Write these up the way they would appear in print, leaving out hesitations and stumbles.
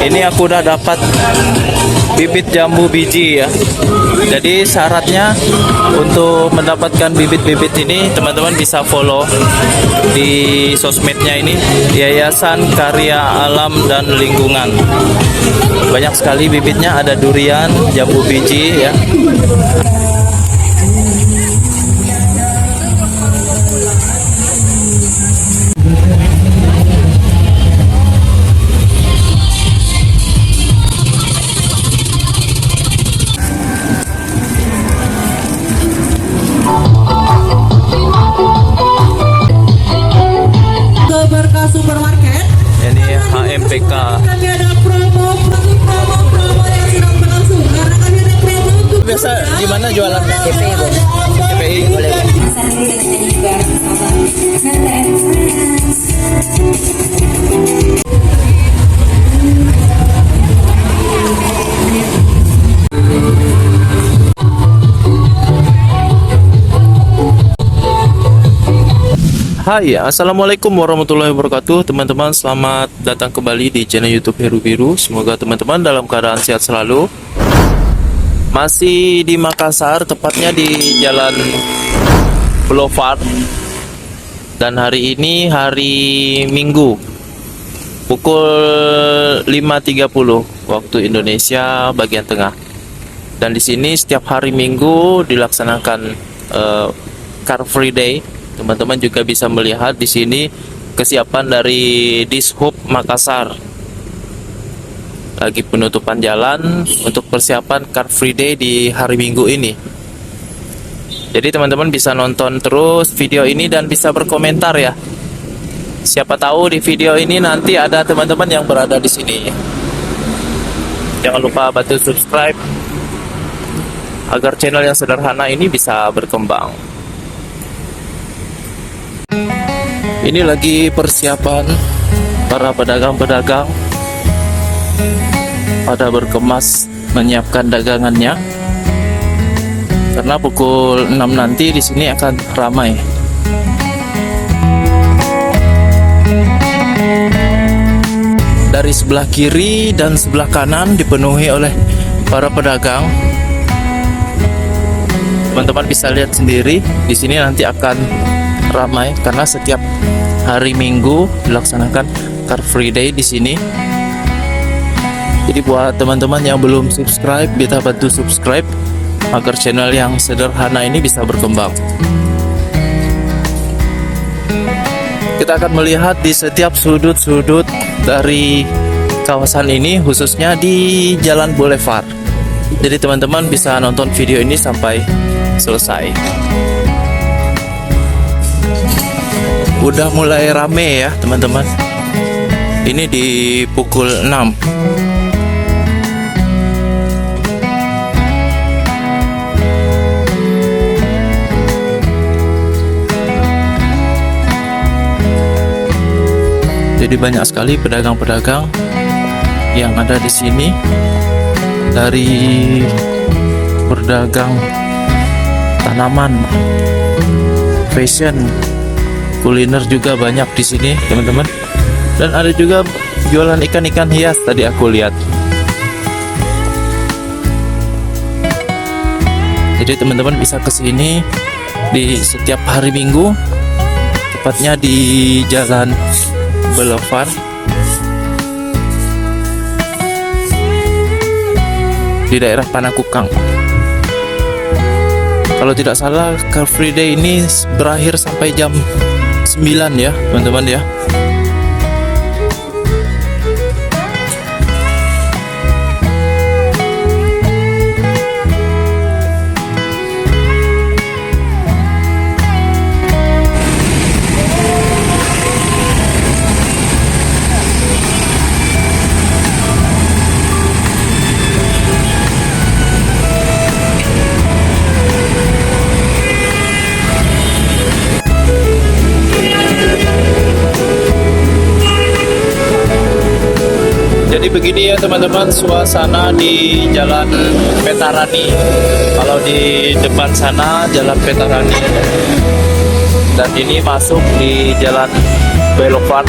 Ini aku udah dapat bibit jambu biji ya. Jadi syaratnya untuk mendapatkan bibit-bibit ini, teman-teman bisa follow di sosmednya ini, Yayasan Karya Alam dan Lingkungan. Banyak sekali bibitnya, ada durian, jambu biji ya. Supermarket. Ini HMPK. Kami ada promo yang sedang berlangsung. Karena kami ada promo untuk Biasa gimana jualan? GPI, Bos. GPI boleh. Hai, assalamualaikum warahmatullahi wabarakatuh. Teman-teman, selamat datang kembali di channel YouTube Heru Biru. Semoga teman-teman dalam keadaan sehat selalu. Masih di Makassar, tepatnya di Jalan Boulevard. Dan hari ini hari Minggu, pukul 5.30 waktu Indonesia bagian tengah. Dan di sini setiap hari Minggu dilaksanakan Car Free Day. Teman-teman juga bisa melihat di sini kesiapan dari Dishub Makassar. Lagi penutupan jalan untuk persiapan Car Free Day di hari Minggu ini. Jadi teman-teman bisa nonton terus video ini dan bisa berkomentar ya. Siapa tahu di video ini nanti ada teman-teman yang berada di sini. Jangan lupa bantu subscribe agar channel yang sederhana ini bisa berkembang. Ini lagi persiapan para pedagang-pedagang pada berkemas menyiapkan dagangannya. Karena pukul 6 nanti di sini akan ramai. Dari sebelah kiri dan sebelah kanan dipenuhi oleh para pedagang. Teman-teman bisa lihat sendiri di sini nanti akan ramai karena setiap hari Minggu dilaksanakan Car Free Day di sini. Jadi buat teman-teman yang belum subscribe, bisa bantu subscribe agar channel yang sederhana ini bisa berkembang. Kita akan melihat di setiap sudut-sudut dari kawasan ini, khususnya di Jalan Boulevard. Jadi teman-teman bisa nonton video ini sampai selesai. Udah mulai rame ya teman-teman. Ini di pukul 6. Jadi banyak sekali pedagang-pedagang yang ada di sini. Dari berdagang tanaman, fashion, kuliner juga banyak di sini teman-teman. Dan ada juga jualan ikan-ikan hias tadi aku lihat. Jadi teman-teman bisa ke sini di setiap hari Minggu, tepatnya di Jalan Boulevard. Di daerah Panakukang. Kalau tidak salah Car Free Day ini berakhir sampai jam 9 ya teman-teman ya. Jadi begini ya teman-teman suasana di Jalan Petarani. Kalau di depan sana Jalan Petarani, dan ini masuk di Jalan Boulevard.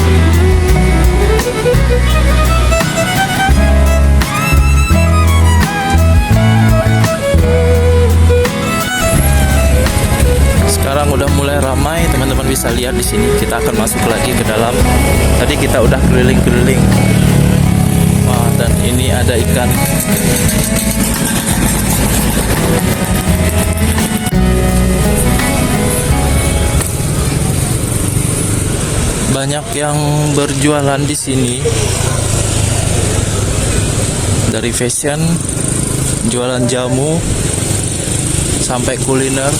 lihat di sini. Kita akan masuk lagi ke dalam. Tadi kita udah keliling-keliling. Wah, dan ini ada ikan. Banyak yang berjualan di sini. Dari fashion, jualan jamu, sampai kuliner.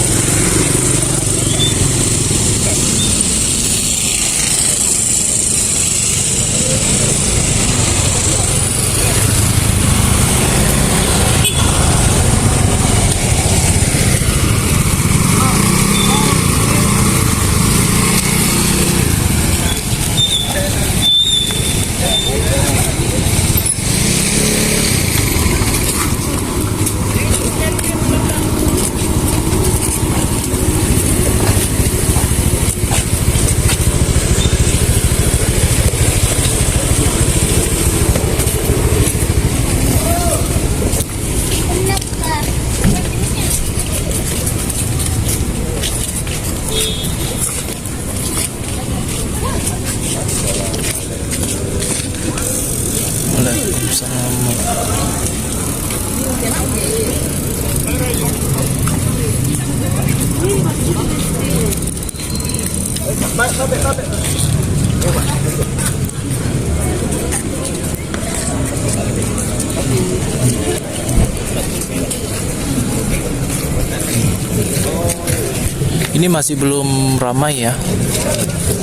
Ini masih belum ramai ya,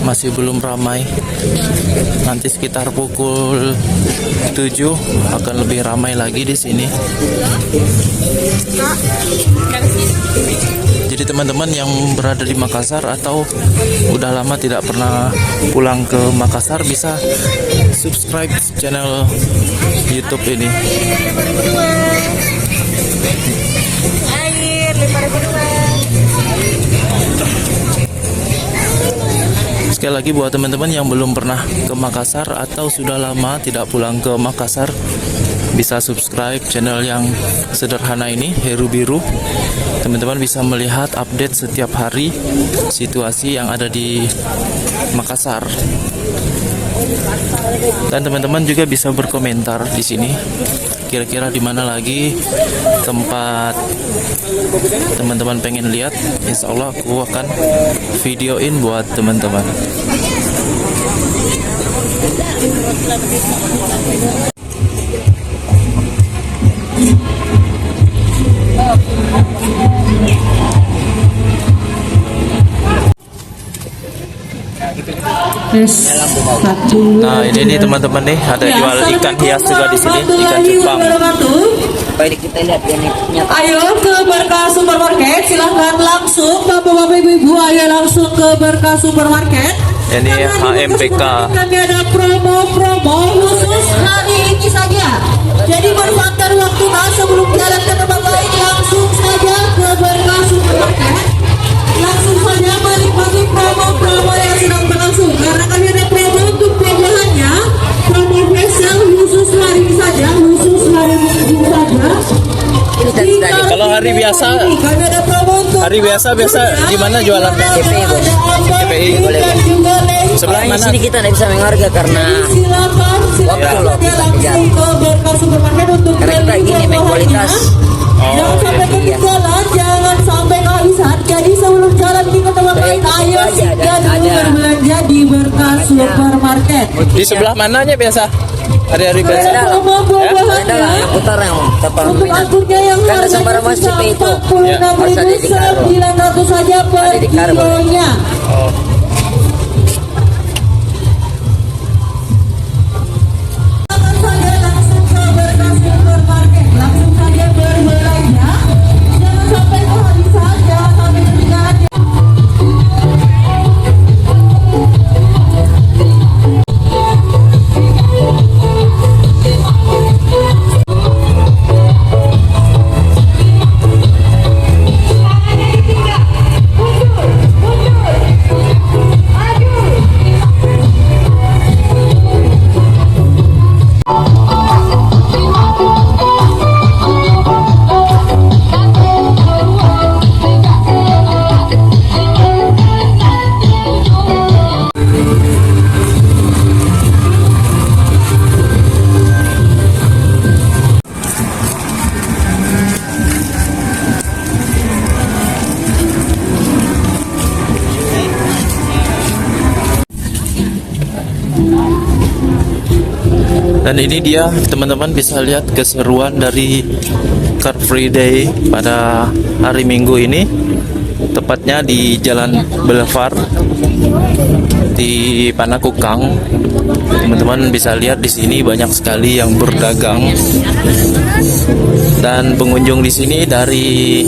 masih belum ramai. Nanti sekitar pukul 7 akan lebih ramai lagi di sini. Jadi teman-teman yang berada di Makassar atau udah lama tidak pernah pulang ke Makassar bisa subscribe channel YouTube ini. Sekali lagi buat teman-teman yang belum pernah ke Makassar atau sudah lama tidak pulang ke Makassar, bisa subscribe channel yang sederhana ini, Heru Biru. Teman-teman bisa melihat update setiap hari situasi yang ada di Makassar. Dan teman-teman juga bisa berkomentar di sini. Kira-kira di mana lagi tempat teman-teman pengen lihat? Insya Allah aku akan videoin buat teman-teman. Nah ini nih teman-teman nih, ada jual ikan hias juga di sini, ikan cupang. Baik, kita lihat ini nyata. Ayo ke Berkah Supermarket, silahkan langsung bapak-bapak ibu-ibu, ayo langsung ke Berkah Supermarket. Ini HMPK. Kami ada promo-promo khusus hari ini saja. Jadi bermantar waktu sebelum jalan ke tempat lain, langsung saja ke Berkah Supermarket. Langsung saja menikmati promo-promo yang sedang berlangsung. Karena kami ada promo untuk penjualannya, promo spesial khusus hari ini saja, khusus hari Minggu saja. Kalau hari biasa, biasa di mana jualannya? TPI, bos. TPI. Sebelah Di mana? sini kita tidak bisa mengharga karena waktu loh kita kejar. Karena kita ingin main kualitas. Jangan sampai ketinggalan, jangan sampai kehabisan. Jadi sebelum jalan kita ke tempat lain, ayo singgah dulu berbelanja di Berkah Supermarket. Di sebelah mananya biasa? Hari-hari biasa. Ada lah yang putar yang tepat Untuk minat. angkutnya yang Kan ada Sambara Mas CP itu. Ya. Harus ada di Karo. 900 saja per Ada di Karo. kilonya. Langsung saja langsung ke Berkah Supermarket. Langsung saja berbelanja. Jangan sampai kehabisan, jangan sampai ketinggalan. Dan ini dia teman-teman bisa lihat keseruan dari Car Free Day pada hari Minggu ini, tepatnya di Jalan Boulevard di Panakukang. Teman-teman bisa lihat di sini banyak sekali yang berdagang dan pengunjung di sini dari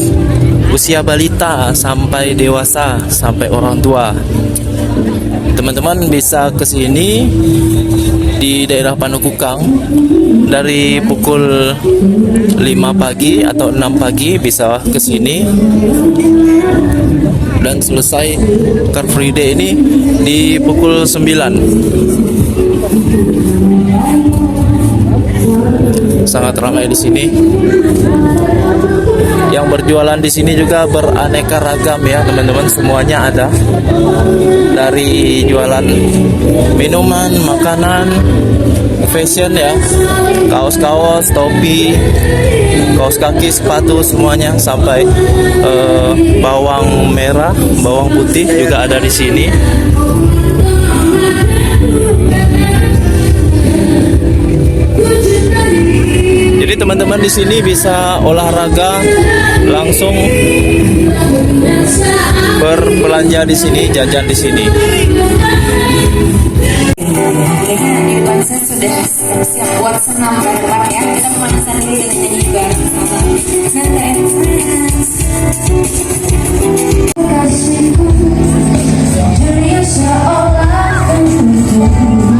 usia balita sampai dewasa sampai orang tua. Teman-teman bisa ke sini di daerah Panakukang dari pukul 5 pagi atau 6 pagi bisa ke sini, dan selesai Car Free Day ini di pukul 9. Sangat ramai di sini. Yang berjualan di sini juga beraneka ragam ya teman-teman, semuanya ada. Dari jualan minuman, makanan, fashion ya, kaos-kaos, topi, kaos kaki, sepatu, semuanya, sampai bawang merah, bawang putih juga ada di sini. Jadi teman-teman di sini bisa olahraga, langsung berbelanja di sini, jajan di sini. Oke, di depan saya sudah siap buat senam bareng ya. Kita pemanasan dulu dengan nyanyi bareng sama Nanda and Friends. Kasihku, dunia seolah untukku.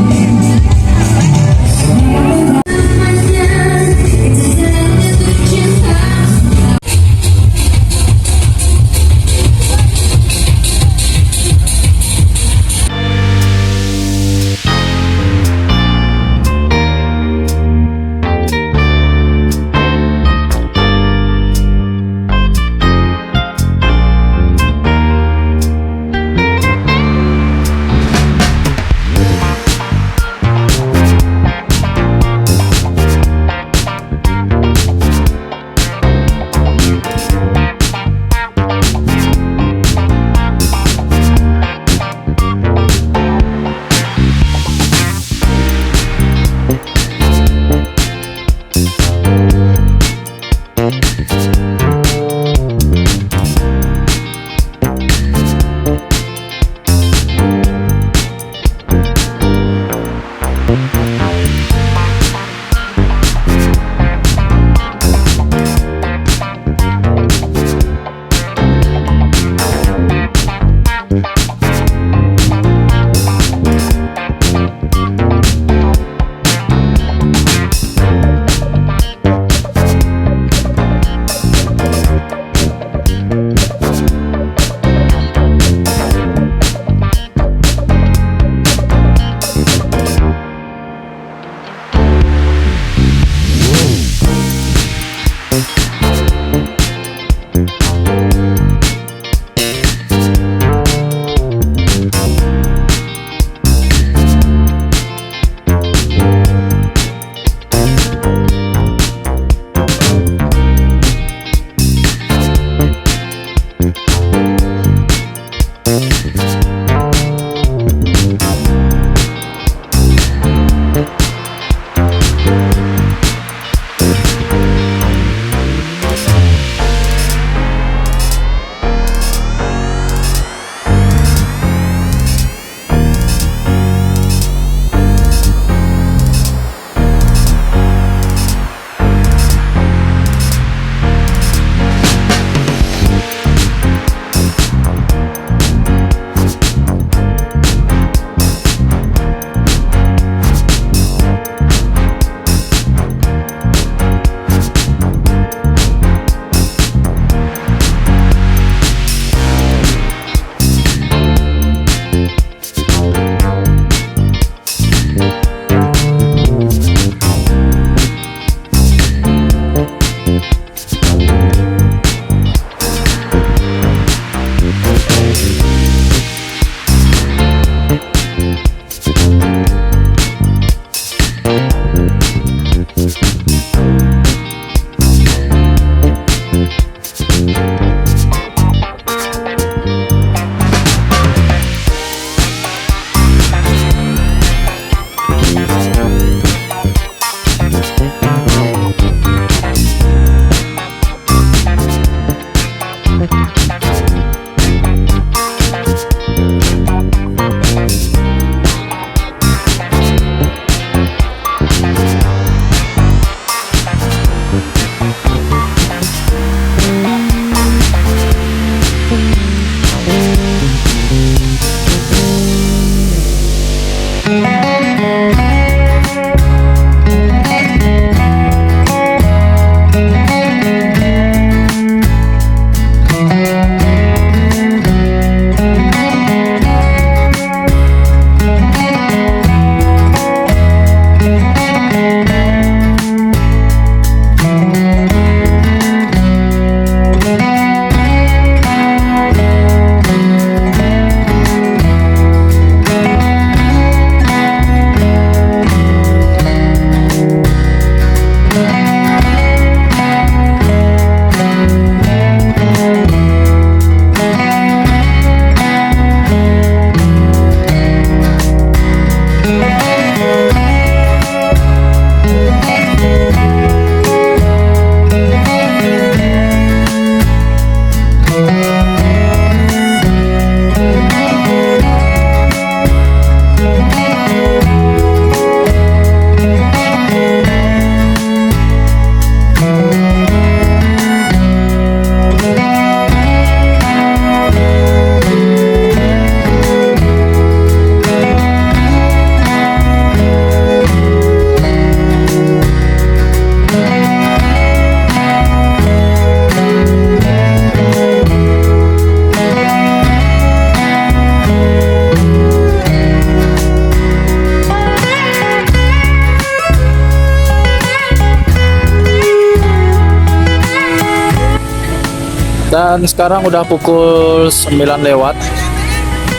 Dan sekarang udah pukul 9 lewat.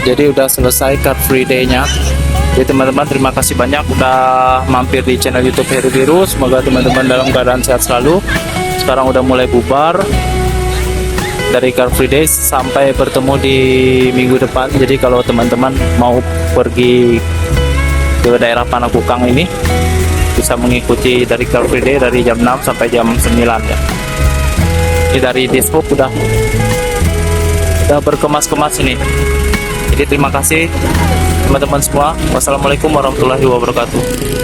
Jadi udah selesai Car Free Day-nya. Jadi teman-teman terima kasih banyak udah mampir di channel YouTube Heri Biru. Semoga teman-teman dalam keadaan sehat selalu. Sekarang udah mulai bubar dari Car Free Day sampai bertemu di minggu depan. Jadi kalau teman-teman mau pergi ke daerah Panakukang ini bisa mengikuti dari Car Free Day dari jam 6 sampai jam 9 ya. Ini dari Dishub udah berkemas-kemas ini. Jadi terima kasih teman-teman semua. Wassalamualaikum warahmatullahi wabarakatuh.